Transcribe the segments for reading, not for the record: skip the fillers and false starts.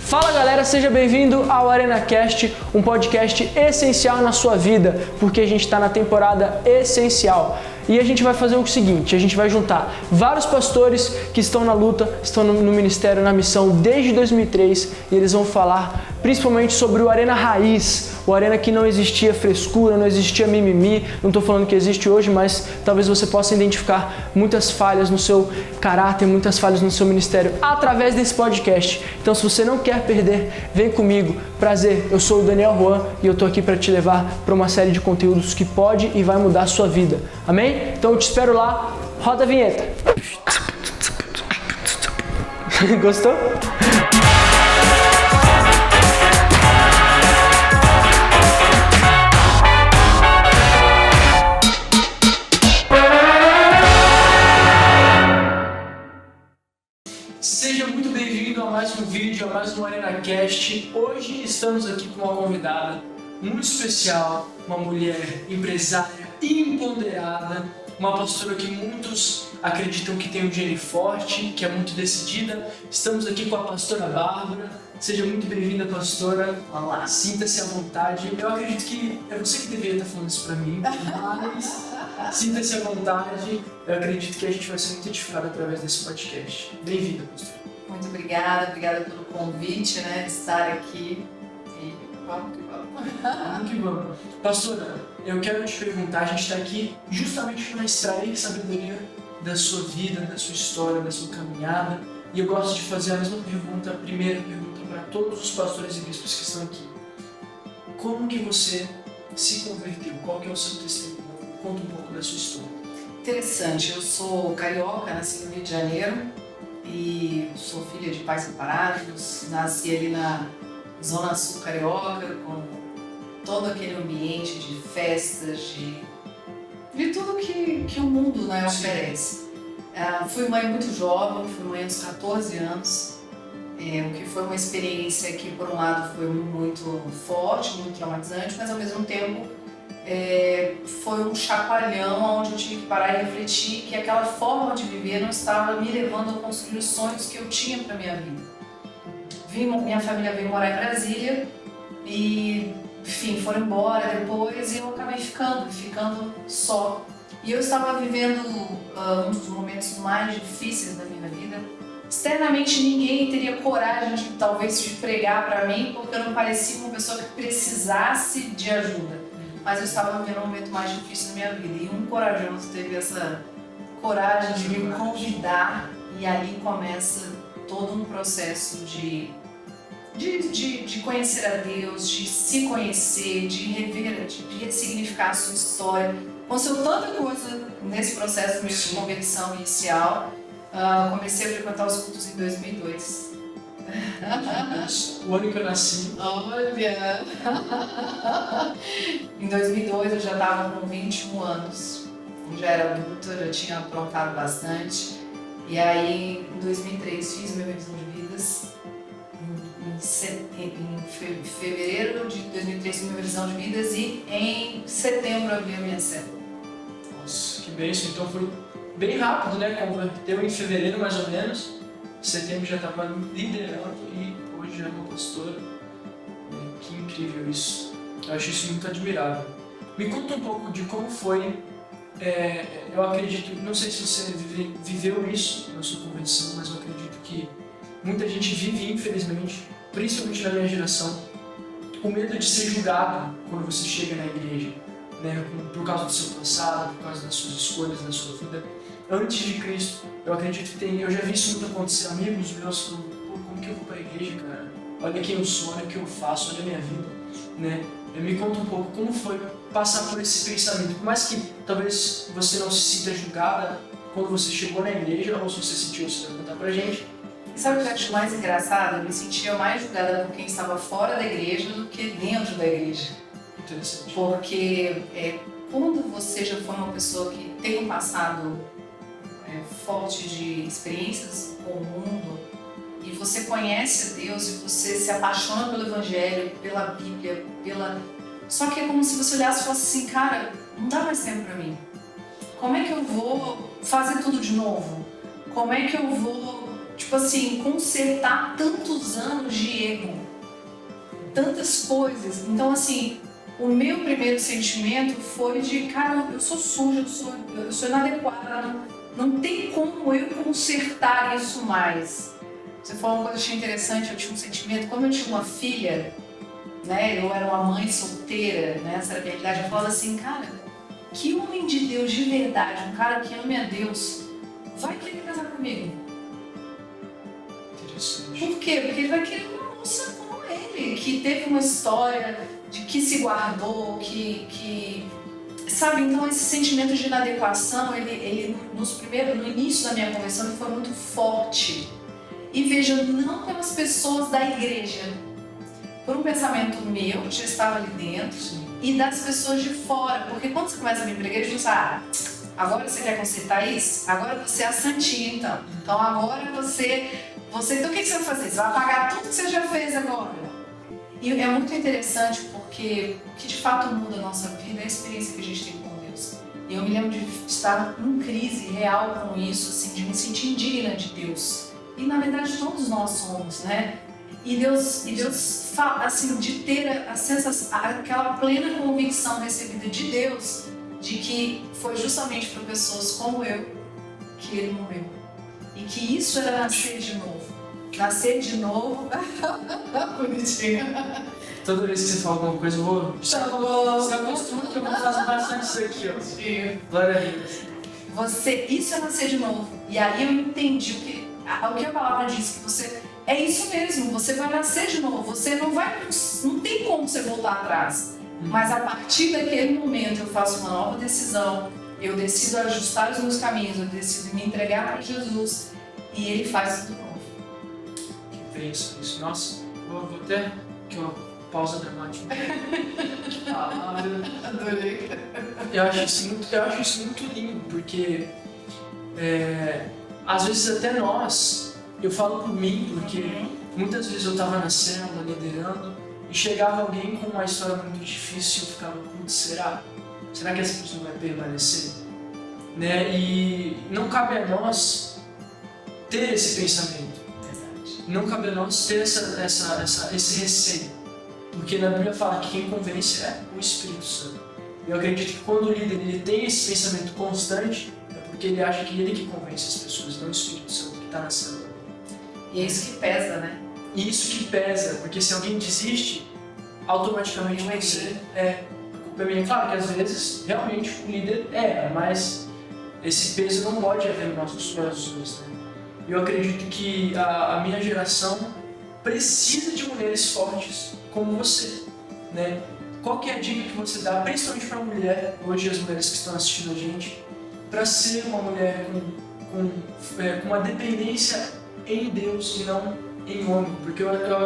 Fala galera, seja bem-vindo ao ArenaCast, um podcast essencial na sua vida, porque a gente está na temporada essencial. E a gente vai fazer o seguinte, a gente vai juntar vários pastores que estão na luta, estão no ministério, na missão desde 2003, e eles vão falar principalmente sobre o Arena Raiz, o Arena que não existia frescura, não existia mimimi, não estou falando que existe hoje, mas talvez você possa identificar muitas falhas no seu caráter, muitas falhas no seu ministério através desse podcast. Então se você não quer perder, vem comigo. Prazer, eu sou o Daniel Juan e eu estou aqui para te levar para uma série de conteúdos que pode e vai mudar a sua vida. Amém? Então eu te espero lá. Roda a vinheta. Gostou? Seja muito bem-vindo a mais um vídeo, a mais um ArenaCast. Hoje estamos aqui com uma convidada muito especial, uma mulher empresária empoderada, uma pastora que muitos acreditam que tem um gene forte, que é muito decidida. Estamos aqui com a pastora Bárbara. Seja muito bem-vinda, pastora. Olá. Sinta-se à vontade. Eu acredito que é você que deveria estar falando isso pra mim, mas sinta-se à vontade. Eu acredito que a gente vai ser muito edificado através desse podcast. Bem-vinda, pastora. Muito obrigada pelo convite, de estar aqui. E vamos que vamos. Vamos que vamos. Pastora, eu quero te perguntar, a gente está aqui justamente para extrair sabedoria da sua vida, da sua história, da sua caminhada. E eu gosto de fazer a mesma pergunta, a primeira pergunta para todos os pastores e bispos que estão aqui. Como que você se converteu? Qual que é o seu testemunho? Conta um pouco da sua história. Interessante, eu sou carioca, nasci no Rio de Janeiro e sou filha de pais separados. Nasci ali na Zona Sul Carioca, com todo aquele ambiente de festas, de tudo que o mundo oferece. Fui mãe muito jovem, fui mãe aos 14 anos, o que foi uma experiência que, por um lado, foi muito forte, muito traumatizante, mas, ao mesmo tempo, foi um chacoalhão onde eu tive que parar e refletir que aquela forma de viver não estava me levando a construir os sonhos que eu tinha para minha vida. Minha família veio morar em Brasília e, enfim, foram embora depois e eu acabei ficando só. E eu estava vivendo um dos momentos mais difíceis da minha vida. Externamente ninguém teria coragem talvez de pregar para mim, porque eu não parecia uma pessoa que precisasse de ajuda. Mas eu estava vivendo um momento mais difícil da minha vida e um corajoso teve essa coragem de me convidar e ali começa todo um processo de conhecer a Deus, de se conhecer, de rever, de ressignificar a sua história. Aconteceu tanta coisa nesse processo de conversão inicial. Comecei a frequentar os cultos em 2002. O ano que eu nasci. Olha! Em 2002 eu já estava com 21 anos. Eu já era adulta, já tinha aprontado bastante. E aí, em 2003, fiz minha revisão de vidas. Em fevereiro de 2003 fiz minha revisão de vidas e em setembro abri a minha célula. Nossa, que bênção. Então foi bem rápido, né? Converteu em fevereiro mais ou menos. Em setembro já estava liderando e hoje já é uma pastora. Que incrível isso. Eu acho isso muito admirável. Me conta um pouco de como foi. Eu acredito, não sei se você viveu isso na sua conversão, mas eu acredito que muita gente vive, infelizmente, principalmente na minha geração, o medo de ser julgado quando você chega na igreja, né? Por causa do seu passado, por causa das suas escolhas, da sua vida. Antes de Cristo, eu acredito que eu já vi isso muito acontecer. Amigos meus falam, como que eu vou para a igreja, cara? Olha quem eu sou, olha o que eu faço, olha a minha vida, né? Me conta um pouco como foi passar por esse pensamento. Por mais que talvez você não se sinta julgada quando você chegou na igreja, ou se você sentiu, você vai contar pra gente. E sabe o que eu acho mais engraçado? Eu me sentia mais julgada por quem estava fora da igreja do que dentro da igreja. Interessante. Porque quando você já foi uma pessoa que tem um passado forte de experiências com o mundo e você conhece a Deus e você se apaixona pelo Evangelho, pela Bíblia, Só que é como se você olhasse e falasse assim, cara, não dá mais tempo pra mim. Como é que eu vou fazer tudo de novo? Como é que eu vou tipo assim, consertar tantos anos de erro, tantas coisas. Então, assim, o meu primeiro sentimento foi de, cara, eu sou suja, eu sou inadequada, não tem como eu consertar isso mais. Você falou uma coisa que eu achei interessante, eu tinha um sentimento, como eu tinha uma filha, né, eu era uma mãe solteira, né, essa era a minha realidade, eu falava assim, cara, que homem de Deus de verdade, um cara que ame a Deus, vai querer casar comigo? Interessante. Por quê? Porque ele vai querer uma moça como ele, que teve uma história de que se guardou, sabe, então esse sentimento de inadequação, ele no início da minha conversão, ele foi muito forte. E veja, não pelas pessoas da igreja, por um pensamento meu, que já estava ali dentro, Sim. e das pessoas de fora. Porque quando você começa a vir para a igreja, você fala, agora você quer consertar isso? Agora você é a santinha, então. Então agora você... Então o que você vai fazer? Você vai apagar tudo que você já fez agora? E é muito interessante porque o que de fato muda a nossa vida é a experiência que a gente tem com Deus. E eu me lembro de estar em crise real com isso, assim, de me sentir indigna de Deus. E na verdade todos nós somos, né? E Deus assim, de ter aquela plena convicção recebida de Deus de que foi justamente para pessoas como eu que Ele morreu. E que isso era nascer de novo. Nascer de novo. Bonitinho. Toda vez que você fala alguma coisa, eu vou... Você acostuma que eu vou fazer bastante isso aqui, ó. Glória a Deus. Isso é nascer de novo. E aí eu entendi o que a palavra diz, que você... É isso mesmo, você vai nascer de novo. Você não tem como você voltar atrás. Mas a partir daquele momento eu faço uma nova decisão. Eu decido ajustar os meus caminhos, eu decido me entregar para Jesus. E Ele faz tudo novo. Que bênção isso. Nossa, vou até... Aqui uma pausa dramática. Adorei. Eu acho isso muito lindo, porque às vezes até nós, eu falo por mim, porque muitas vezes eu estava na célula, liderando, e chegava alguém com uma história muito difícil e eu ficava, putz, será que essa pessoa vai permanecer? Né? E não cabe a nós ter esse pensamento. Não cabe a nós ter esse receio. Porque na Bíblia fala que quem convence é o Espírito Santo. Eu acredito que quando o líder ele tem esse pensamento constante, é porque ele acha que ele que convence as pessoas, não o Espírito Santo que está na célula. E é isso que pesa, né? E isso que pesa, porque se alguém desiste, automaticamente você a culpa é minha. Claro que às vezes, realmente, o líder erra, mas esse peso não pode haver nos nossos corações, né? Eu acredito que a minha geração precisa de mulheres fortes como você, né? Qual que é a dica que você dá, principalmente para a mulher, hoje as mulheres que estão assistindo a gente, para ser uma mulher com uma dependência em Deus e não em homem? Porque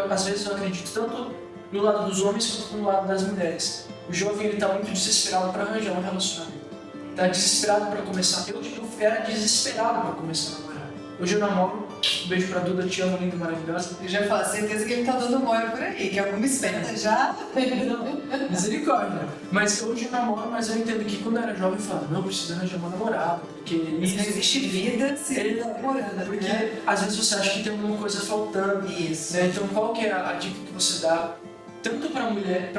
às vezes eu acredito tanto no lado dos homens quanto no lado das mulheres. O jovem está muito desesperado para arranjar um relacionamento. Está desesperado para começar. Eu era desesperado para começar a namorar. Hoje eu namoro. Um beijo pra Duda, te amo, linda, maravilhosa. Eu já falo, certeza que ele tá dando mole por aí, que alguma esperta já. Não, misericórdia. Mas hoje eu namoro, mas eu entendo que quando eu era jovem eu falava, não, preciso arranjar uma namorada, porque não existe vida se ele tá namorando. Porque né? às vezes você acha que tem alguma coisa faltando. Isso. Né? Então qual que é a dica que você dá, tanto pra mulher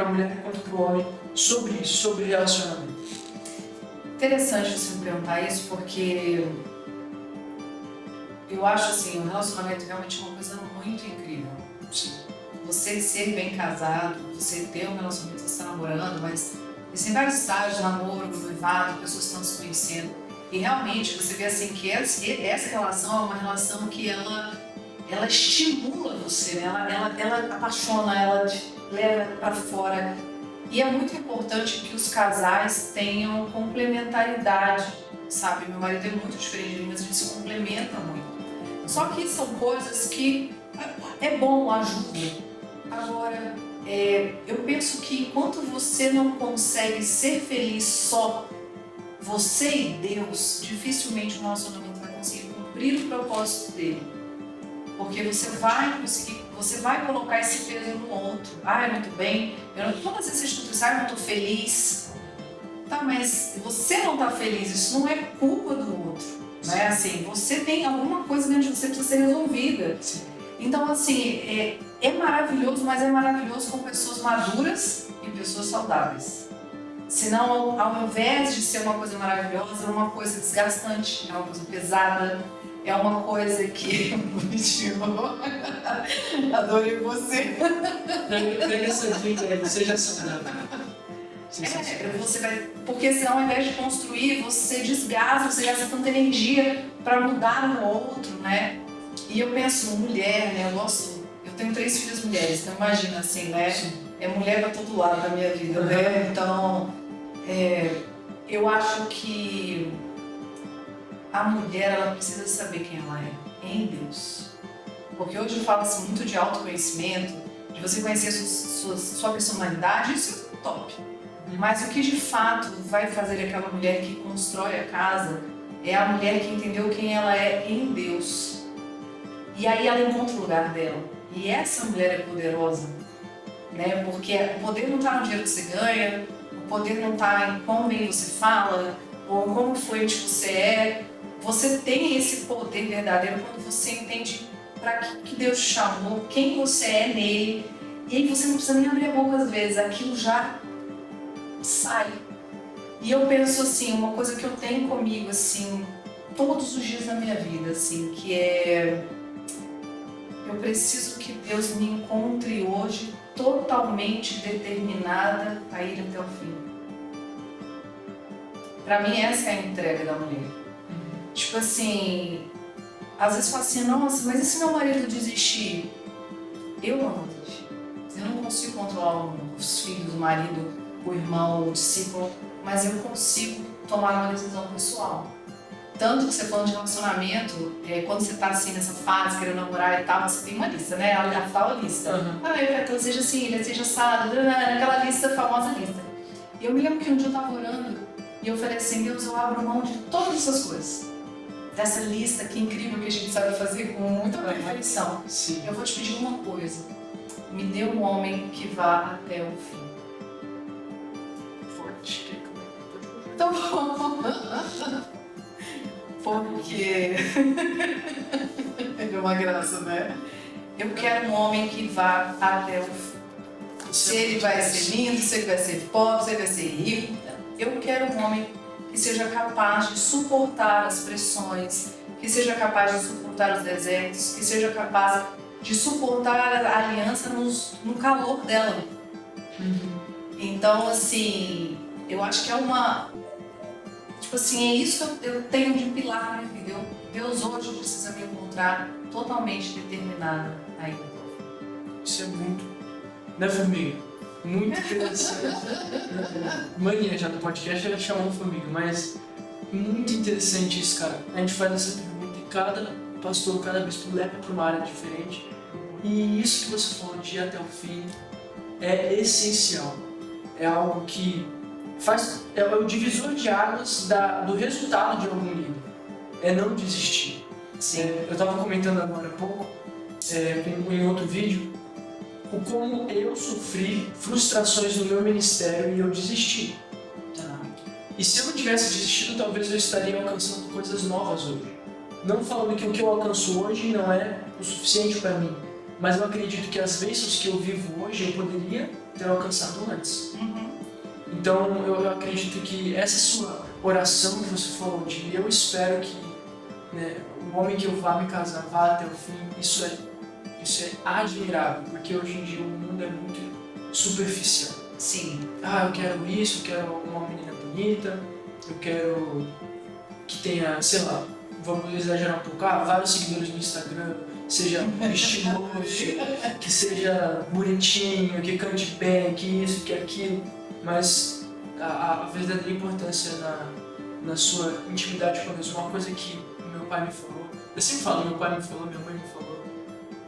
quanto pro homem, sobre isso, sobre relacionamento? Interessante você me perguntar isso, porque eu acho assim, o relacionamento realmente é uma coisa muito incrível. Sim. Você ser bem casado, você ter um relacionamento, você está namorando, mas existem vários estágios de namoro, noivado, pessoas estão se conhecendo. E realmente você vê assim que essa relação é uma relação que ela estimula você, né? ela apaixona, ela te leva para fora. E é muito importante que os casais tenham complementaridade, sabe? Meu marido é muito diferente de mim, mas a gente se complementa muito. Só que são coisas que é bom, ajuda. Agora, eu penso que enquanto você não consegue ser feliz só, você e Deus, dificilmente o relacionamento vai conseguir cumprir o propósito dele. Porque você vai colocar esse peso no outro. Muito bem, todas essas instituições, eu não estou feliz. Tá, mas você não está feliz, isso não é culpa do outro. Não é assim, você tem alguma coisa dentro de você que precisa ser resolvida. Sim. Então, assim, é maravilhoso, mas é maravilhoso com pessoas maduras e pessoas saudáveis. Senão, ao invés de ser uma coisa maravilhosa, é uma coisa desgastante, é uma coisa pesada, é uma coisa que... Adorei você. Pega essa dica aí, seja saudável. Você vai... Porque senão, ao invés de construir, você desgasta, você gasta tanta energia para mudar um outro, né? E eu penso, mulher, né? Eu tenho 3 filhas mulheres, então imagina assim, né? Sim. É mulher para todo lado da minha vida, né? Então, eu acho que a mulher, ela precisa saber quem ela é em Deus. Porque hoje fala-se muito de autoconhecimento, de você conhecer sua personalidade, isso é top. Mas o que de fato vai fazer aquela mulher que constrói a casa é a mulher que entendeu quem ela é em Deus. E aí ela encontra o lugar dela. E essa mulher é poderosa, né? Porque o poder não está no dinheiro que você ganha, o poder não está em como bem você fala, ou como fluente você é. Você tem esse poder verdadeiro quando você entende para que Deus te chamou, quem você é nele. E aí você não precisa nem abrir a boca às vezes, aquilo já sai. E eu penso assim, uma coisa que eu tenho comigo assim, todos os dias da minha vida, assim, que é... Eu preciso que Deus me encontre hoje totalmente determinada a ir até o fim. Pra mim essa é a entrega da mulher. Tipo assim, às vezes falo assim, nossa, mas e se meu marido desistir? Eu não vou desistir. Eu não consigo controlar os filhos, o marido, o irmão, o discípulo, mas eu consigo tomar uma decisão pessoal. Tanto que você falando de relacionamento, quando você tá assim nessa fase, querendo namorar e tal, você tem uma lista, né? A tal lista. Eu quero que ela seja assim, ele seja assado, aquela lista, famosa lista. E eu me lembro que um dia eu tava orando e eu falei assim, Deus, eu abro mão de todas essas coisas. Dessa lista que incrível que a gente sabe fazer com muita perfeição. Sim. Eu vou te pedir uma coisa. Me dê um homem que vá até o fim. Forte. Então, porque é uma graça, né? Eu quero um homem que vá até o fim. Se ele vai ser lindo, se ele vai ser pobre, se ele vai ser rico. Eu quero um homem que seja capaz de suportar as pressões, que seja capaz de suportar os desertos, que seja capaz de suportar a aliança no calor dela. Então, assim, eu acho que é uma... Tipo assim, é isso que eu tenho de pilar na minha vida. Deus hoje precisa me encontrar totalmente determinada a ir. Isso é muito... Né, Formiga? Muito interessante. Mania já do podcast era chamando Formiga, mas muito interessante isso, cara. A gente faz essa pergunta e cada pastor, cada bispo leva para uma área diferente. E isso que você falou de ir até o fim é essencial. É algo que é o divisor de águas do resultado de algum líder. É não desistir. Eu estava comentando agora há pouco, em outro vídeo, o como eu sofri frustrações no meu ministério e eu desisti. E se eu não tivesse desistido, talvez eu estaria alcançando coisas novas hoje. Não falando que o que eu alcanço hoje não é o suficiente para mim, mas eu acredito que as bênçãos que eu vivo hoje eu poderia ter alcançado antes. Então eu acredito que essa sua oração que você falou de eu espero que, né, o homem que eu vá me casar vá até o fim, isso é admirável, porque hoje em dia o mundo é muito superficial. Sim. Eu quero isso, eu quero uma menina bonita, eu quero que tenha, sei lá, vamos exagerar um pouco, vários seguidores no Instagram, seja estiloso, que seja bonitinho, que cante bem, que isso, que aquilo, mas a verdadeira importância na sua intimidade com Deus, uma coisa que meu pai me falou, eu sempre falo, meu pai me falou, minha mãe me falou,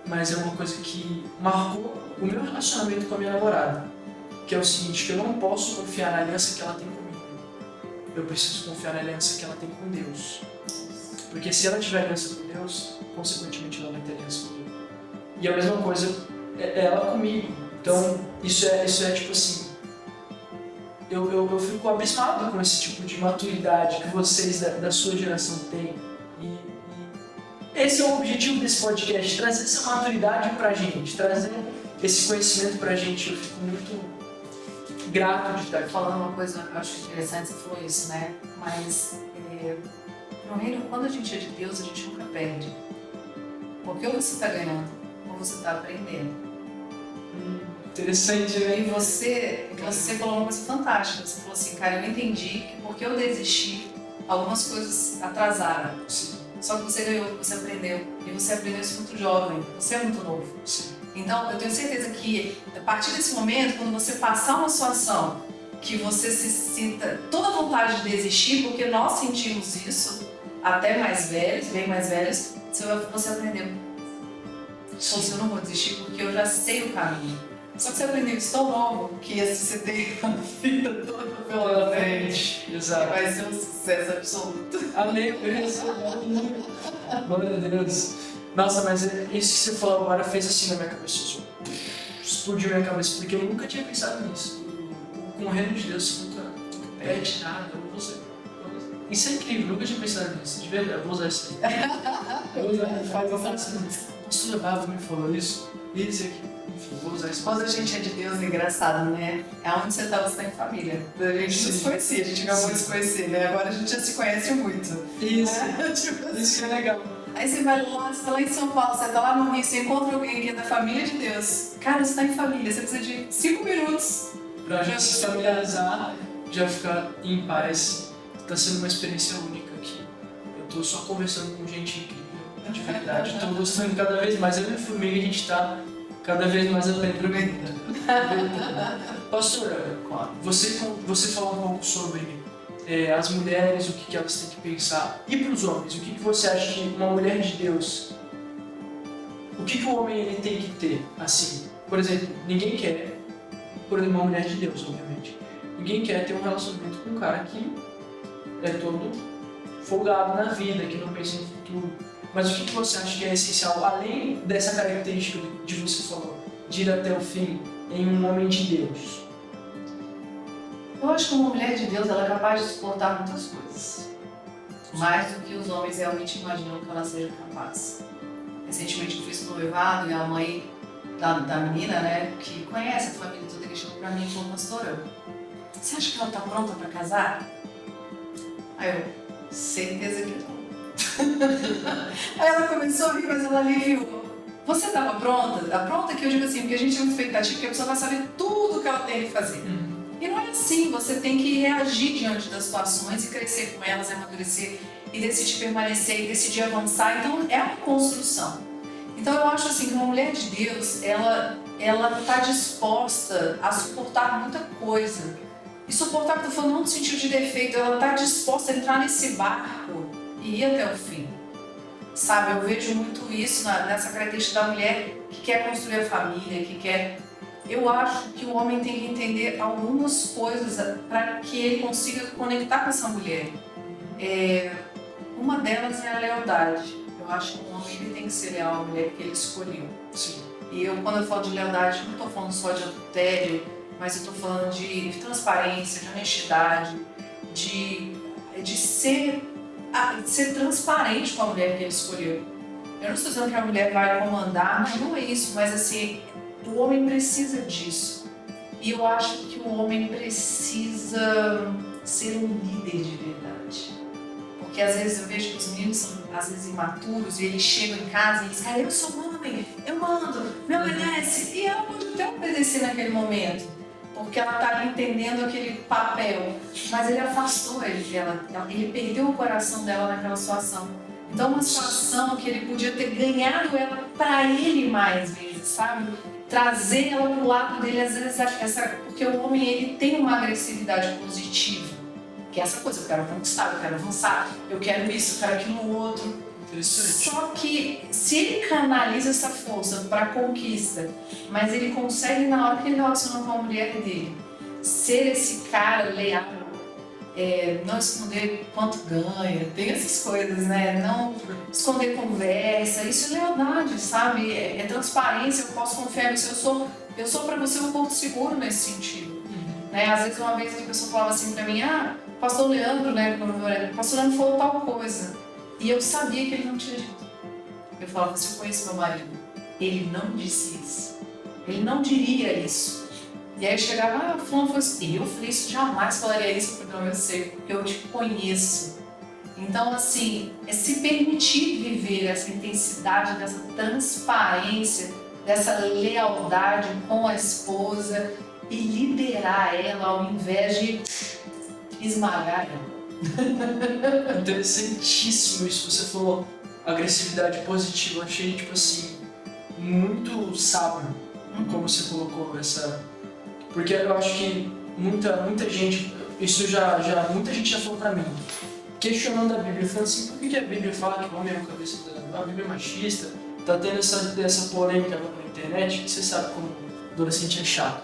mas é uma coisa que marcou o meu relacionamento com a minha namorada, que é o seguinte, que eu não posso confiar na aliança que ela tem comigo, eu preciso confiar na aliança que ela tem com Deus, porque se ela tiver aliança com Deus, consequentemente ela vai ter aliança comigo, e a mesma coisa é ela comigo, então isso é tipo assim, eu fico abismado com esse tipo de maturidade que vocês da sua geração têm, esse é o objetivo desse podcast, trazer essa maturidade pra gente, trazer esse conhecimento pra gente. Eu fico muito grato de estar aqui. Falando uma coisa, eu acho interessante, você falou isso, né? Mas no reino, quando a gente é de Deus, a gente nunca perde. Porque ou você está ganhando, ou você está aprendendo. Interessante, né? E você falou uma coisa fantástica. Você falou assim, cara, eu entendi que porque eu desisti, algumas coisas atrasaram. Sim. Só que você ganhou, você aprendeu. E você aprendeu isso muito jovem. Você é muito novo. Sim. Então, eu tenho certeza que a partir desse momento, quando você passar uma situação que você se sinta toda a vontade de desistir, porque nós sentimos isso, até mais velhos, bem mais velhos, você aprendeu. Então, eu não vou desistir porque eu já sei o caminho. Só que você aprendeu isso tão novo que você tem a vida toda pela frente. Exato. Vai ser um sucesso absoluto. Amém. Glória a Deus. Nossa, mas isso que você falou agora fez assim na minha cabeça. Explodiu minha cabeça, porque eu nunca tinha pensado nisso. Com o reino de Deus, você nunca perde nada. Isso é incrível, eu nunca tinha pensado nisso. De verdade, eu vou usar isso aí. Eu falo assim, a pastora Bárbara me falou isso, isso e aquilo. Enfim, vou usar isso. Quando a gente é de Deus, é engraçado, né? Aonde você está em família. A gente não se conhecia, a gente acabou de se conhecer, né? Agora a gente já se conhece muito. Isso, Tipo assim. isso que é legal. Aí você vai lá, você tá lá em São Paulo, você tá lá no Rio, você encontra alguém que é da família de Deus. Cara, você tá em família, você precisa de 5 minutos. Pra gente se familiarizar, já ficar em paz. Tá sendo uma experiência única aqui. Eu tô só conversando com gente incrível, de verdade. Tô gostando cada vez mais. Eu e a Formiga, a gente tá cada vez mais aprendendo. Pastora, você falou um pouco sobre as mulheres, o que elas têm que pensar. E para os homens, o que você acha que uma mulher de Deus, o que o homem ele tem que ter? Assim, por exemplo, ninguém quer, por exemplo, uma mulher de Deus, obviamente. Ninguém quer ter um relacionamento com um cara que é todo folgado na vida, que não pensa no futuro. Mas o que você acha que é essencial, além dessa característica de você falou, de ir até o fim em um homem de Deus? Eu acho que uma mulher de Deus ela é capaz de suportar muitas coisas. Mais do que os homens realmente imaginam que ela seja capaz. Recentemente eu fiz um noivado e a mãe da menina, né, que conhece a família toda, ele chegou pra mim e falou, pastora, você acha que ela tá pronta pra casar? Aí eu, certeza que não. Aí ela começou a rir, mas ela aliviou. Você estava pronta? Tá pronta que eu digo assim, porque a gente tem uma expectativa que a pessoa vai saber tudo que ela tem que fazer. E não é assim, você tem que reagir diante das situações e crescer com elas, amadurecer e decidir permanecer e decidir avançar. Então é uma construção. Então eu acho assim que uma mulher de Deus, ela está disposta a suportar muita coisa. E suportar, que eu estou falando, não no sentido de defeito, ela está disposta a entrar nesse barco e ir até o fim. Sabe, eu vejo muito isso nessa característica da mulher que quer construir a família, que quer... Eu acho que o homem tem que entender algumas coisas para que ele consiga conectar com essa mulher. Uma delas é a lealdade. Eu acho que um homem ele tem que ser leal à mulher que ele escolheu. Sim. E quando eu falo de lealdade, não estou falando só de adultério, mas eu estou falando de transparência, de honestidade, de ser transparente com a mulher que ele escolheu. Eu não estou dizendo que a mulher vai comandar, não é isso, mas assim, o homem precisa disso. E eu acho que o homem precisa ser um líder de verdade. Porque às vezes eu vejo que os meninos são às vezes imaturos e eles chegam em casa e dizem, cara, eu sou homem, eu mando, me obedece. E ela pode até obedecer naquele momento, porque ela está ali entendendo aquele papel. Mas ele afastou ele perdeu o coração dela naquela situação. Então uma situação que ele podia ter ganhado ela para ele mais vezes, sabe? Trazer ela pro lado dele, às vezes, porque o homem ele tem uma agressividade positiva. Que é essa coisa, eu quero conquistar, eu quero avançar, eu quero isso, eu quero aquilo outro. Só que se ele canaliza essa força para conquista, mas ele consegue, na hora que ele relaciona com a mulher dele, ser esse cara leal, não esconder quanto ganha, tem essas coisas, né? Não esconder conversa, isso é lealdade, sabe? É transparência, eu posso confiar nisso, eu sou para você um ponto seguro nesse sentido. Né? Às vezes uma vez a pessoa falava assim para mim, pastor Leandro, né, pastor Leandro falou tal coisa, e eu sabia que ele não tinha dito. Eu falava, se eu conheço meu marido, ele não disse isso. Ele não diria isso. E aí eu chegava, fulano foi assim. Eu falei, isso jamais falaria isso. Eu falei, não, eu sei, porque eu te conheço. Então, assim, é se permitir viver essa intensidade, dessa transparência, dessa lealdade com a esposa e liderar ela ao invés de esmagar ela. Interessantíssimo isso. Você falou agressividade positiva. Eu achei, tipo assim, muito sábio como você colocou essa. Porque eu acho que muita gente, muita gente já falou pra mim, questionando a Bíblia, falando assim, por que a Bíblia fala que o homem é o cabeça da a Bíblia é machista? Tá tendo essa polêmica agora na internet, que você sabe como adolescente é chato.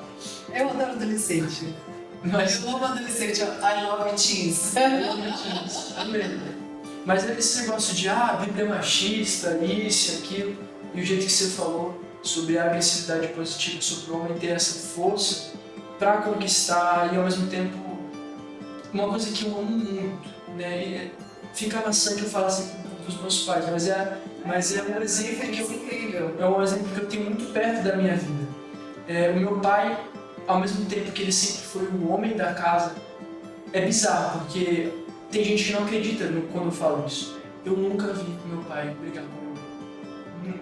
Eu adoro adolescente. Mas Eu amo adolescente, I love teens. Amém. Mas esse negócio de a Bíblia é machista, isso, aquilo, e o jeito que você falou sobre a agressividade positiva, sobre o homem ter essa força para conquistar e ao mesmo tempo uma coisa que eu amo muito, né? E fica maçante eu falar assim com os meus pais, mas é um exemplo que incrível. é um exemplo que eu tenho muito perto da minha vida. O meu pai, ao mesmo tempo que ele sempre foi o homem da casa, é bizarro, porque tem gente que não acredita quando eu falo isso. Eu nunca vi meu pai brigar com meu pai.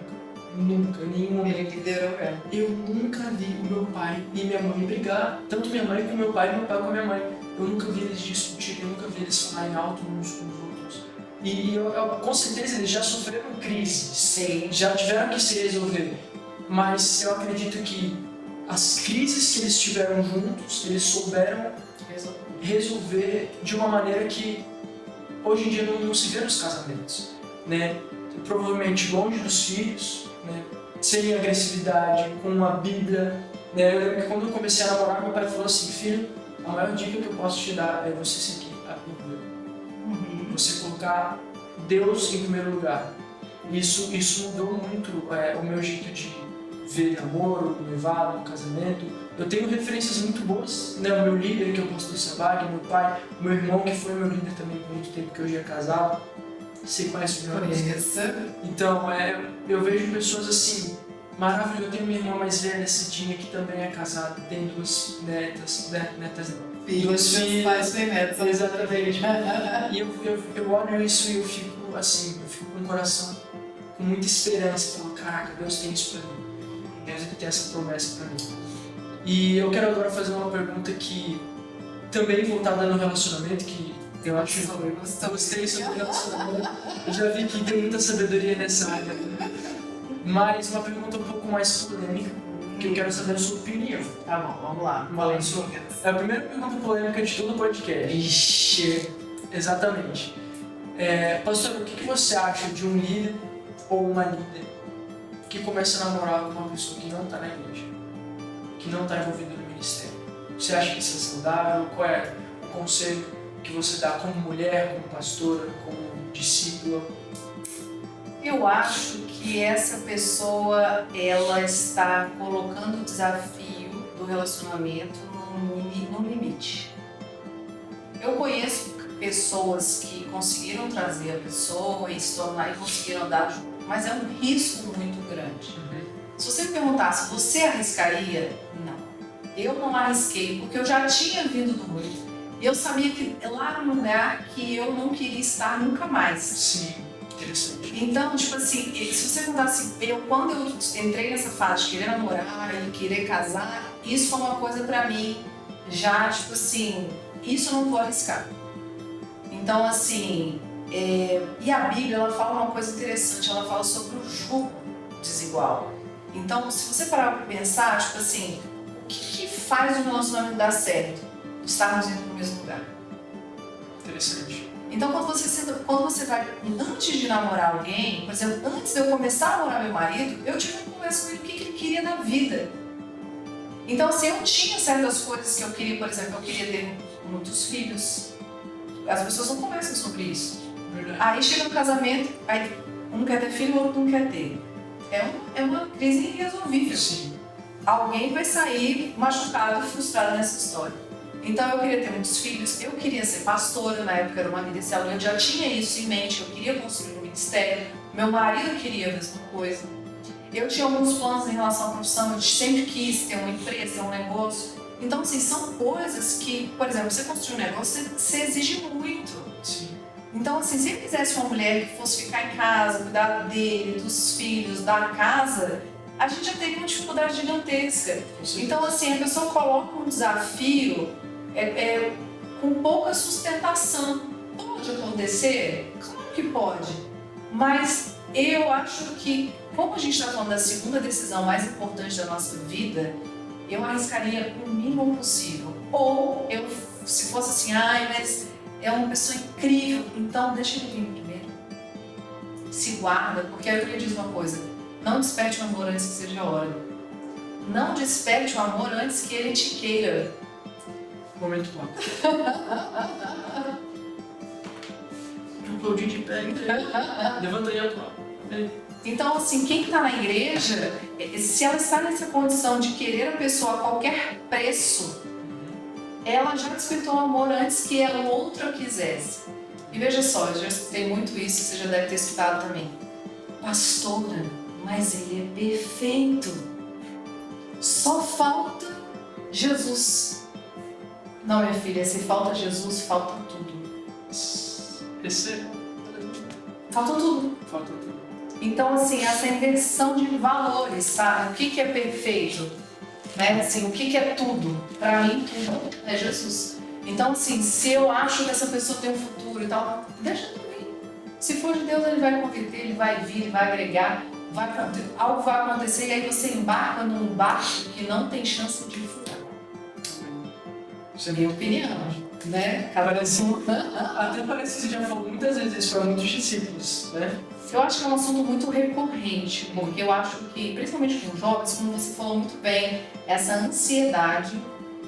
Nunca, em nenhum momento. Ele liderou ela. Eu nunca vi o meu pai e minha mãe brigar. Tanto minha mãe com meu pai e meu pai com minha mãe. Eu nunca vi eles discutirem, eu nunca vi eles falarem alto uns com os outros. E com certeza eles já sofreram crises. Sim. Já tiveram que se resolver. Mas eu acredito que as crises que eles tiveram juntos, eles souberam resolver de uma maneira que hoje em dia não se vê nos casamentos, né? Provavelmente longe dos filhos, né? Sem agressividade, com a Bíblia, né? Eu lembro que quando eu comecei a namorar, meu pai falou assim, filho, a maior dica que eu posso te dar é você seguir a Bíblia. Você colocar Deus em primeiro lugar. Isso mudou muito o meu jeito de ver namoro, noivado, casamento. Eu tenho referências muito boas, né? O meu líder, que é o pastor Sabag, meu pai, o meu irmão, que foi meu líder também por muito tempo, que hoje é casado. Você conhece o meu irmão? Então, eu vejo pessoas assim, maravilhosas. Eu tenho minha irmã mais velha, Cidinha, que também é casada, tem duas netas não. Duas filhas. Pais têm netos. Exatamente. E eu olho isso e eu fico assim, eu fico com o coração com muita esperança. Eu falo, caraca, Deus tem isso pra mim. Deus tem essa promessa pra mim. E eu quero agora fazer uma pergunta que também voltada no relacionamento, que eu acho que eu gostei sobre relacionamento. Eu já vi que tem muita sabedoria nessa área. Mas uma pergunta um pouco mais polêmica, que eu quero saber a sua opinião. Tá bom, vamos lá. É a primeira pergunta polêmica de todo o podcast. Ixi. Exatamente. Pastor, o que você acha de um líder ou uma líder que começa a namorar com uma pessoa que não está na igreja, que não está envolvida no ministério? Você acha que isso é saudável? Qual é o conselho que você dá como mulher, como pastora, como discípula? Eu acho que essa pessoa, ela está colocando o desafio do relacionamento no limite. Eu conheço pessoas que conseguiram trazer a pessoa e se tornar e conseguiram andar junto, mas é um risco muito grande. Se você me perguntasse, você arriscaria? Não. Eu não arrisquei, porque eu já tinha vindo do muito. E eu sabia que lá era um lugar que eu não queria estar nunca mais. Sim, interessante. Então, tipo assim, se você perguntasse, quando eu entrei nessa fase de querer namorar e querer casar, isso foi uma coisa pra mim, já, tipo assim, isso eu não vou arriscar. Então, assim, e a Bíblia, ela fala uma coisa interessante, ela fala sobre o jugo desigual. Então, se você parar pra pensar, tipo assim, o que faz um relacionamento dar certo? Estarmos indo pro mesmo lugar. Interessante. Então, quando você vai, antes de namorar alguém, por exemplo, antes de eu começar a namorar meu marido, eu tive uma conversa com ele, o que ele queria da vida. Então, assim, eu tinha certas coisas que eu queria, por exemplo, eu queria ter muitos filhos. As pessoas não conversam sobre isso. Verdade. Aí chega no casamento, aí um quer ter filho, o outro não quer ter. É uma crise irresolvível. Sim. Alguém vai sair machucado, frustrado nessa história. Então eu queria ter muitos filhos, eu queria ser pastora, na época era uma ministério, eu já tinha isso em mente, eu queria construir um ministério. meu marido queria a mesma coisa. Eu tinha alguns planos em relação à profissão, eu sempre quis ter uma empresa, ter um negócio. Então, assim, são coisas que, por exemplo, você construir um negócio, você exige muito. Sim. Então, assim, se ele quisesse uma mulher que fosse ficar em casa, cuidar dele, dos filhos, da casa, a gente já teria uma dificuldade gigantesca. Então, assim, a pessoa coloca um desafio com pouca sustentação. Pode acontecer? Claro que pode. Mas eu acho que, como a gente está falando da segunda decisão mais importante da nossa vida, eu arriscaria o mínimo possível. Ou eu, se fosse assim, mas é uma pessoa incrível, então deixa ele vir primeiro. Se guarda, porque aí eu lhe diz uma coisa: não desperte o amor antes que seja a hora. Não desperte o amor antes que ele te queira. Momento 4. Aplaudi de pé, levanta aí a tua. Então, assim, quem está na igreja, se ela está nessa condição de querer a pessoa a qualquer preço, ela já despertou o amor antes que a outra quisesse. E veja só, eu já escutei muito isso, você já deve ter escutado também. Pastora, mas ele é perfeito. Só falta Jesus. Não, minha filha, se falta Jesus, falta tudo. Falta tudo. Falta tudo. Então, assim, essa inversão de valores, sabe? O que é perfeito? Né? Assim, o que é tudo? Para mim, tudo é Jesus. Então, assim, se eu acho que essa pessoa tem um futuro e tal, deixa também. Se for de Deus, ele vai converter, ele vai vir, ele vai agregar, algo vai acontecer e aí você embarca num barco que não tem chance de furar. Isso é minha opinião, né? Até parece que você já falou muitas vezes isso para muitos discípulos, né? Eu acho que é um assunto muito recorrente, porque eu acho que, principalmente com jovens, como você falou muito bem, essa ansiedade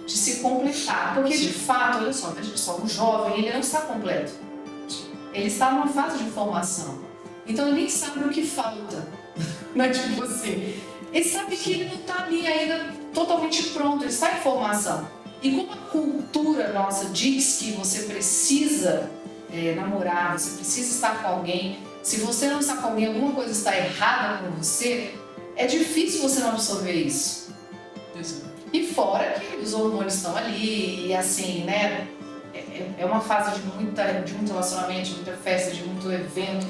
de se completar. Porque, de fato, olha só, veja só, o jovem, ele não está completo. Ele está numa fase de formação. Então, ele nem sabe o que falta. Não é tipo assim. Ele sabe que ele não está ali ainda totalmente pronto, ele está em formação. E como a cultura nossa diz que você precisa namorar, você precisa estar com alguém, se você não está com alguém, alguma coisa está errada com você, é difícil você não absorver isso. Exato. E fora que os hormônios estão ali, e assim, né? É uma fase de muito relacionamento, de muita festa, de muito evento.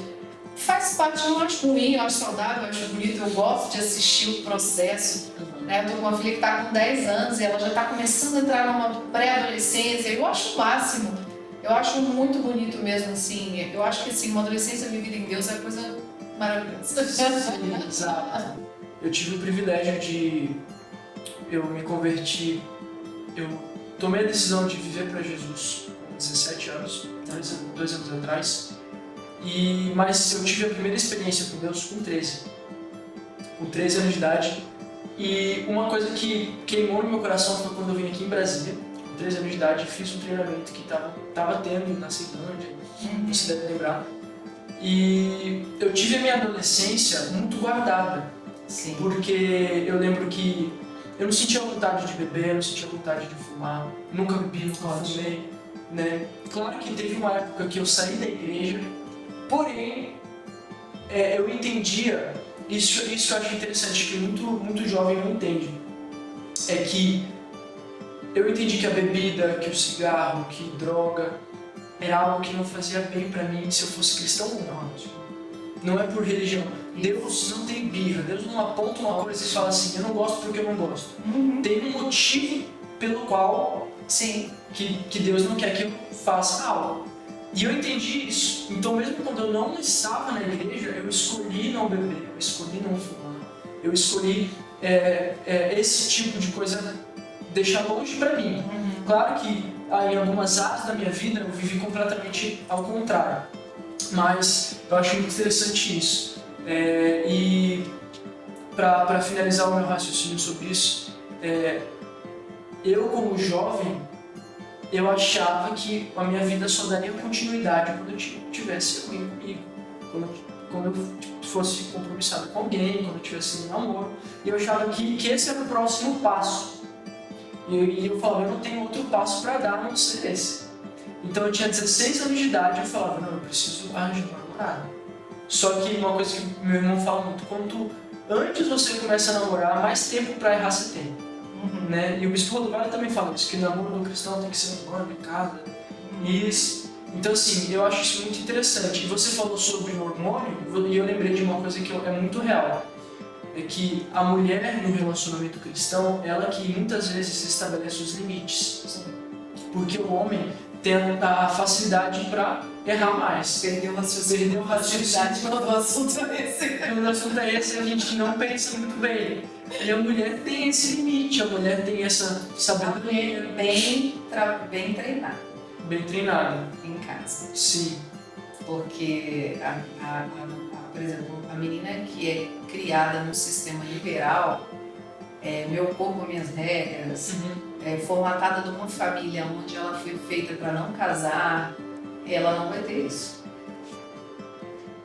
Faz parte, eu acho ruim, eu acho saudável, eu acho bonito, eu gosto de assistir o processo. Né? Eu tô com uma filha que está com 10 anos e ela já está começando a entrar numa pré-adolescência. Eu acho o máximo. Eu acho muito bonito mesmo, assim. Eu acho que assim, uma adolescência vivida em Deus é coisa maravilhosa. Sim, exato. Eu tive o privilégio de... Eu me converti... Eu tomei a decisão de viver para Jesus com 17 anos, 2 anos atrás. Mas eu tive a primeira experiência com Deus com 13. Com 13 anos de idade. E uma coisa que queimou no meu coração foi quando eu vim aqui em Brasília. Com 13 anos de idade, fiz um treinamento que estava tendo na Ceilândia, você deve lembrar. E eu tive a minha adolescência muito guardada. Sim. Porque eu lembro que eu não sentia vontade de beber, não sentia vontade de fumar. Nunca bebi, nunca fumei. Né? Claro que teve uma época que eu saí da igreja, porém, eu entendia, isso que eu acho interessante, que muito jovem não entende, é que eu entendi que a bebida, que o cigarro, que droga, era algo que não fazia bem pra mim se eu fosse cristão ou não. Não é por religião. Deus não tem birra, Deus não aponta uma coisa e fala assim, eu não gosto porque eu não gosto. Tem um motivo pelo qual, sim, que Deus não quer que eu faça algo. E eu entendi isso. Então, mesmo quando eu não estava na igreja, eu escolhi não beber, eu escolhi não fumar, eu escolhi esse tipo de coisa deixar longe pra mim. Claro que em algumas áreas da minha vida eu vivi completamente ao contrário, mas eu acho muito interessante isso. E para finalizar o meu raciocínio sobre isso, eu como jovem, eu achava que a minha vida só daria continuidade quando eu tivesse alguém comigo, quando eu fosse compromissado com alguém, quando eu tivesse um namoro. E eu achava que esse era o próximo passo. E eu falava, eu não tenho outro passo para dar a não ser esse. Então eu tinha 16 anos de idade e eu falava, não, eu preciso arranjar uma namorada. Só que uma coisa que meu irmão fala muito, antes você começa a namorar, mais tempo pra errar você tem. Né? E o Bispo Rodovalho também fala isso, que o namoro do cristão tem que ser um ano em casa. Isso. Então, assim, eu acho isso muito interessante. E você falou sobre o hormônio, e eu lembrei de uma coisa que é muito real. É que a mulher no relacionamento cristão, ela que muitas vezes estabelece os limites. Porque o homem tem a facilidade para errar mais. Perdeu a facilidade quando o assunto é esse. Quando o assunto é esse, a gente não pensa muito bem. E a mulher tem esse limite, a mulher tem essa sabedoria. Bem treinada. Bem treinada. Em casa. Sim. Porque, por exemplo, a menina que é criada no sistema liberal, meu corpo, minhas regras, formatada de uma família onde ela foi feita para não casar, ela não vai ter isso.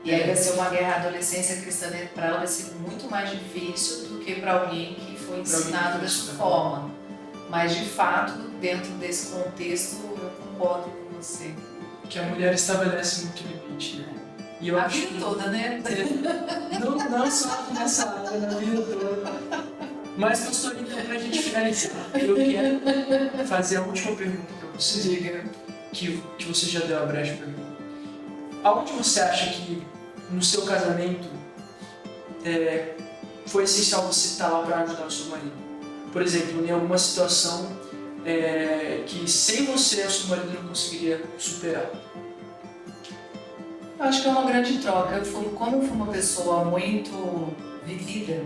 E aí vai ser uma guerra. A adolescência cristã para ela vai ser muito mais difícil do que para alguém que foi ensinado dessa forma. Mas, de fato, dentro desse contexto, eu concordo com você. Que a mulher estabelece muito limite, né? E eu a acho vida toda, né? Não só nessa área, na vida toda. Mas, pastor, então, pra gente finalizar, eu quero fazer a última pergunta para você. Diga. Que você já deu a brecha para mim. Aonde você acha que, no seu casamento, foi essencial você estar lá para ajudar o seu marido? Por exemplo, em alguma situação que sem você o seu marido não conseguiria superar? Eu acho que é uma grande troca. Como eu fui uma pessoa muito vivida,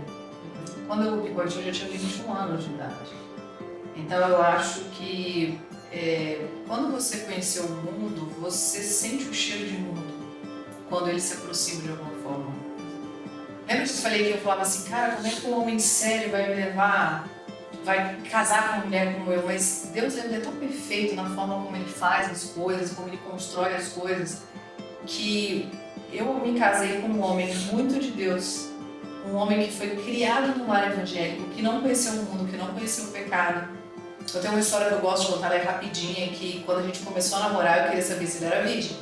quando eu me converti eu já tinha 21 anos de idade. Então eu acho que quando você conheceu o mundo, você sente o cheiro de mundo quando ele se aproxima de alguma forma. Lembra que eu falei que eu falava assim, cara, como é que um homem sério vai me levar, vai casar com uma mulher como eu? Mas Deus, ele é tão perfeito na forma como ele faz as coisas, como ele constrói as coisas, que eu me casei com um homem muito de Deus, um homem que foi criado no lar evangélico, que não conheceu o mundo, que não conheceu o pecado. Eu tenho uma história que eu gosto de contar, ela é rapidinha, que quando a gente começou a namorar, eu queria saber se ele era virgem.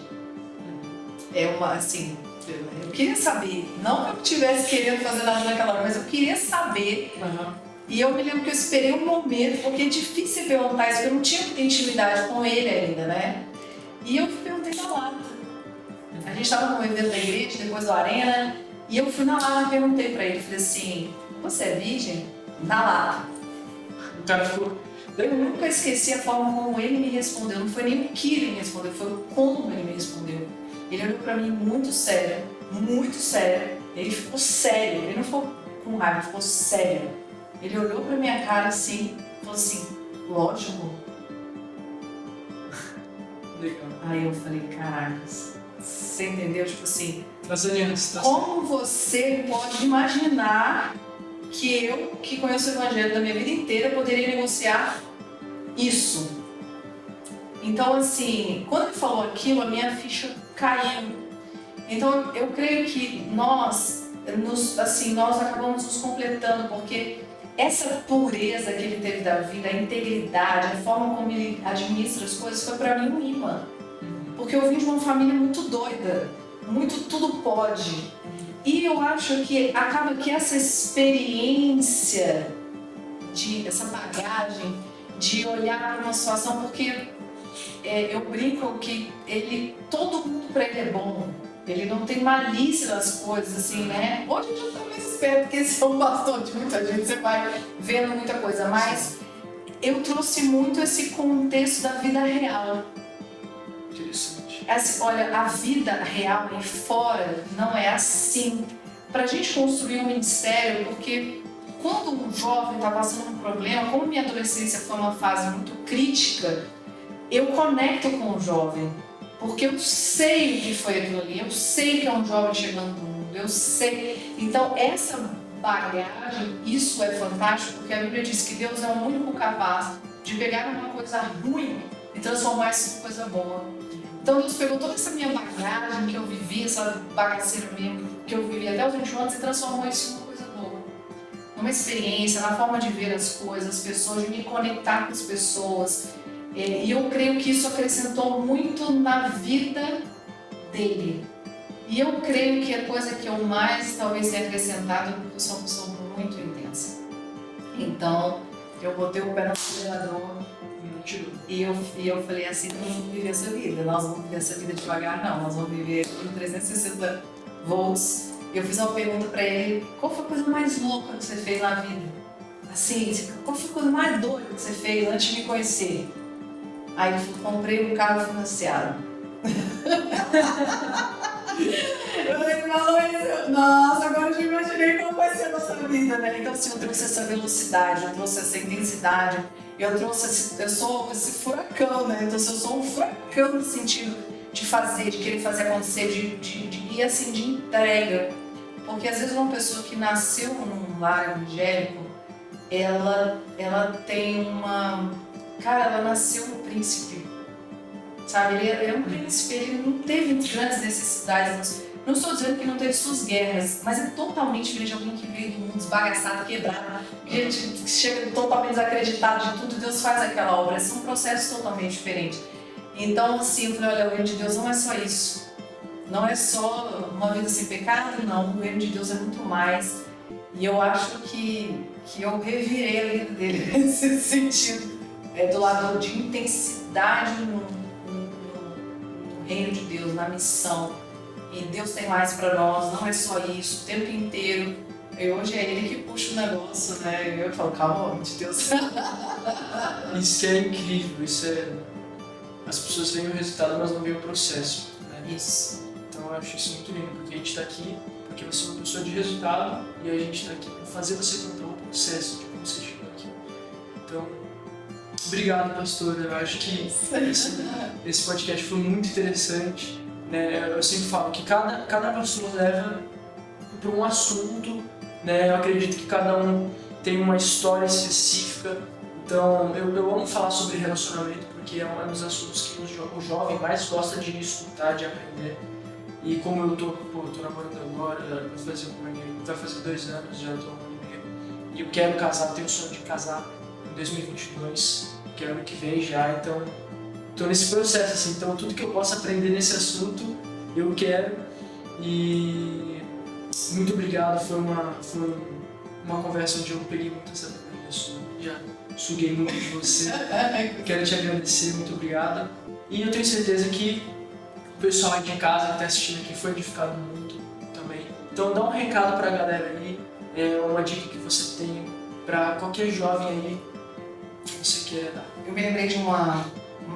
Eu queria saber, não que eu estivesse querendo fazer nada naquela hora, mas eu queria saber. E eu me lembro que eu esperei um momento, porque é difícil perguntar isso, porque eu não tinha muita intimidade com ele ainda, né? E eu perguntei na lata. A gente estava num evento da igreja, depois do Arena, e eu fui na lata e perguntei pra ele, falei assim, você é virgem? Na lata. O cara ficou... Eu nunca esqueci a forma como ele me respondeu, não foi nem o que ele me respondeu, foi o como ele me respondeu. Ele olhou pra mim muito sério, ele ficou sério, ele não ficou com raiva, ele ficou sério. Ele olhou pra minha cara assim, falou assim, lógico. Legal. Aí eu falei, caracas, você entendeu? Tipo assim, Tá como você pode imaginar que eu, que conheço o evangelho da minha vida inteira, poderia negociar isso? Então, assim, quando ele falou aquilo, a minha ficha caiu. Então, eu creio que nós acabamos nos completando, porque essa pureza que ele teve da vida, a integridade, a forma como ele administra as coisas, foi para mim um imã. Porque eu vim de uma família muito doida, muito tudo pode. E eu acho que acaba que essa experiência, essa bagagem de olhar para uma situação, porque eu brinco que todo mundo para ele é bom, ele não tem malícia nas coisas, assim, né? Hoje eu já tô mais esperto, porque esse é um pastor de muita gente, você vai vendo muita coisa, mas eu trouxe muito esse contexto da vida real. Interessante. Olha, a vida real aí fora não é assim. Para a gente construir um ministério, porque quando um jovem está passando um problema, como minha adolescência foi uma fase muito crítica, eu conecto com o jovem, porque eu sei o que foi aquilo ali, eu sei que é um jovem chegando no mundo, eu sei. Então, essa bagagem, isso é fantástico, porque a Bíblia diz que Deus é o único capaz de pegar uma coisa ruim e transformar isso em coisa boa. Então Deus pegou toda essa minha bagagem que eu vivi, essa bagaceira mesmo, que eu vivi até os 21 anos, e transformou isso em uma coisa boa. Numa experiência, na forma de ver as coisas, as pessoas, de me conectar com as pessoas. E eu creio que isso acrescentou muito na vida dele. E eu creio que a coisa que eu mais talvez tenha acrescentado é porque eu sou uma pessoa muito intensa. Então, eu botei o pé no acelerador e eu falei assim, nós vamos viver essa vida, nós vamos viver essa vida devagar, não, nós vamos viver em 360 volts. E eu fiz uma pergunta pra ele, qual foi a coisa mais louca que você fez na vida? Assim, qual foi a coisa mais doida que você fez antes de me conhecer? Aí eu comprei um carro financiado. Ele falou isso, nossa, agora eu já imaginei como vai ser a nossa vida, né? Então, assim, eu trouxe essa velocidade, eu trouxe essa intensidade, eu trouxe eu sou esse furacão, né? Então, assim, eu sou um furacão no sentido de fazer, de querer fazer acontecer, e assim, de entrega. Porque às vezes uma pessoa que nasceu num lar evangélico, ela tem uma... Cara, ela nasceu um príncipe, sabe? Ele é um príncipe, ele não teve grandes necessidades. Não estou dizendo que não teve suas guerras, mas é totalmente diferente de alguém que veio do mundo desbagaçado, quebrado, gente que chega totalmente desacreditado de tudo, Deus faz aquela obra. São processos totalmente diferentes. Então, assim, eu falei, olha, o reino de Deus não é só isso. Não é só uma vida sem pecado, não. O reino de Deus é muito mais. E eu acho que eu revirei a vida dele nesse sentido. Do lado de intensidade no reino de Deus, na missão. E Deus tem mais para nós, não é só isso, o tempo inteiro. E hoje é ele que puxa o negócio, né? Eu falo, calma, de Deus. Isso é incrível, as pessoas veem o resultado, mas não veem o processo, né? Isso. Então eu acho isso muito lindo, porque a gente está aqui porque você é uma pessoa de resultado e a gente está aqui para fazer você contar o processo de como você chegou aqui. Então, obrigado, pastor. Eu acho que esse podcast foi muito interessante, né? Eu sempre falo que cada pastor leva para um assunto, né? Eu acredito que cada um tem uma história específica. Então, eu amo falar sobre relacionamento porque é um dos assuntos que o jovem mais gosta de escutar, de aprender. E como eu tô namorando agora, vai fazer 2 anos, já tô namorando, e eu quero casar, tenho o sonho de casar em 2022, que é ano que vem já, então tô nesse processo, assim, então tudo que eu possa aprender nesse assunto, eu quero. E muito obrigado, foi uma conversa onde eu peguei muita sabedoria sua, já suguei muito de você, quero te agradecer, muito obrigado. E eu tenho certeza que o pessoal aí de casa que está assistindo aqui foi edificado muito também. Então dá um recado para a galera aí, uma dica que você tem para qualquer jovem aí que você queira dar. Eu me lembrei de uma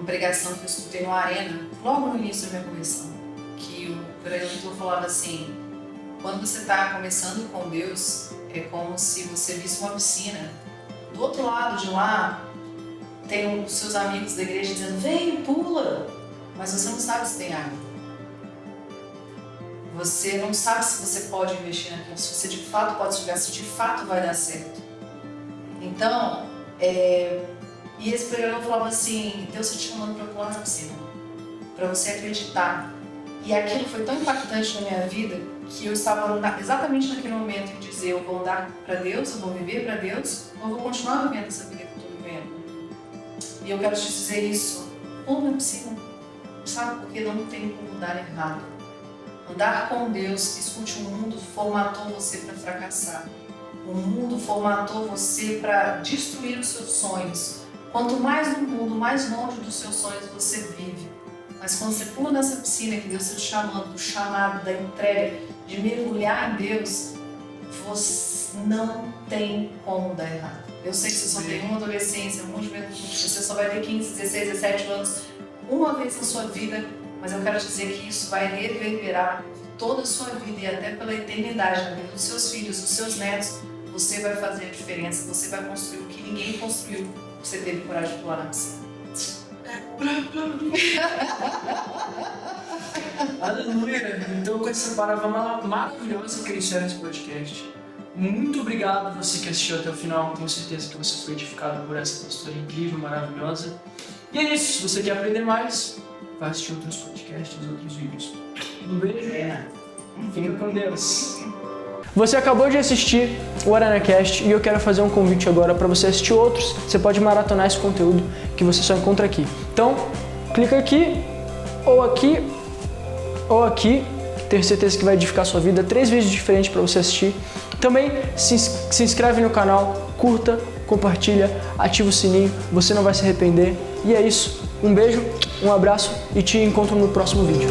pregação que eu escutei no Arena, logo no início da minha conversão, que o pregador falava assim, quando você está começando com Deus, é como se você visse uma piscina. Do outro lado de lá, tem os seus amigos da igreja dizendo, vem, pula! Mas você não sabe se tem água. Você não sabe se você pode investir naquilo, se você de fato pode jogar, se de fato vai dar certo. Então, e esse pregador falava assim, Deus está te chamando para pular na piscina, para você acreditar. E aquilo foi tão impactante na minha vida que eu estava exatamente naquele momento em dizer, eu vou andar para Deus, eu vou viver para Deus, ou eu vou continuar vivendo essa vida que eu estou vivendo. E eu quero te dizer isso, pula na piscina. Sabe, porque não tem como dar errado. Andar com Deus, escute, o mundo formatou você para fracassar. O mundo formatou você para destruir os seus sonhos. Quanto mais no mundo, mais longe dos seus sonhos você vive. Mas quando você pula nessa piscina que Deus está te chamando, do chamado, da entrega, de mergulhar em Deus, você não tem como dar errado. Eu sei que você só tem uma adolescência, uma juventude, você só vai ter 15, 16, 17 anos, uma vez na sua vida, mas eu quero dizer que isso vai reverberar toda a sua vida e até pela eternidade, na vida dos seus filhos, dos seus netos. Você vai fazer a diferença, você vai construir o que ninguém construiu, você teve coragem de pular na piscina. Aleluia! Então, com essa palavra maravilhosa que eu encerro esse podcast, muito obrigado a você que assistiu até o final. Tenho certeza que você foi edificado por essa pastora incrível, maravilhosa. E é isso. Se você quer aprender mais, vai assistir outros podcasts, outros vídeos. Um beijo. Fica com Deus. Você acabou de assistir o ArenaCast e eu quero fazer um convite agora para você assistir outros. Você pode maratonar esse conteúdo que você só encontra aqui. Então, clica aqui, ou aqui, ou aqui. tenho certeza que vai edificar a sua vida. 3 vídeos diferentes para você assistir. Também se inscreve no canal, curta, compartilha, ativa o sininho, você não vai se arrepender. E é isso. Um beijo, um abraço e te encontro no próximo vídeo.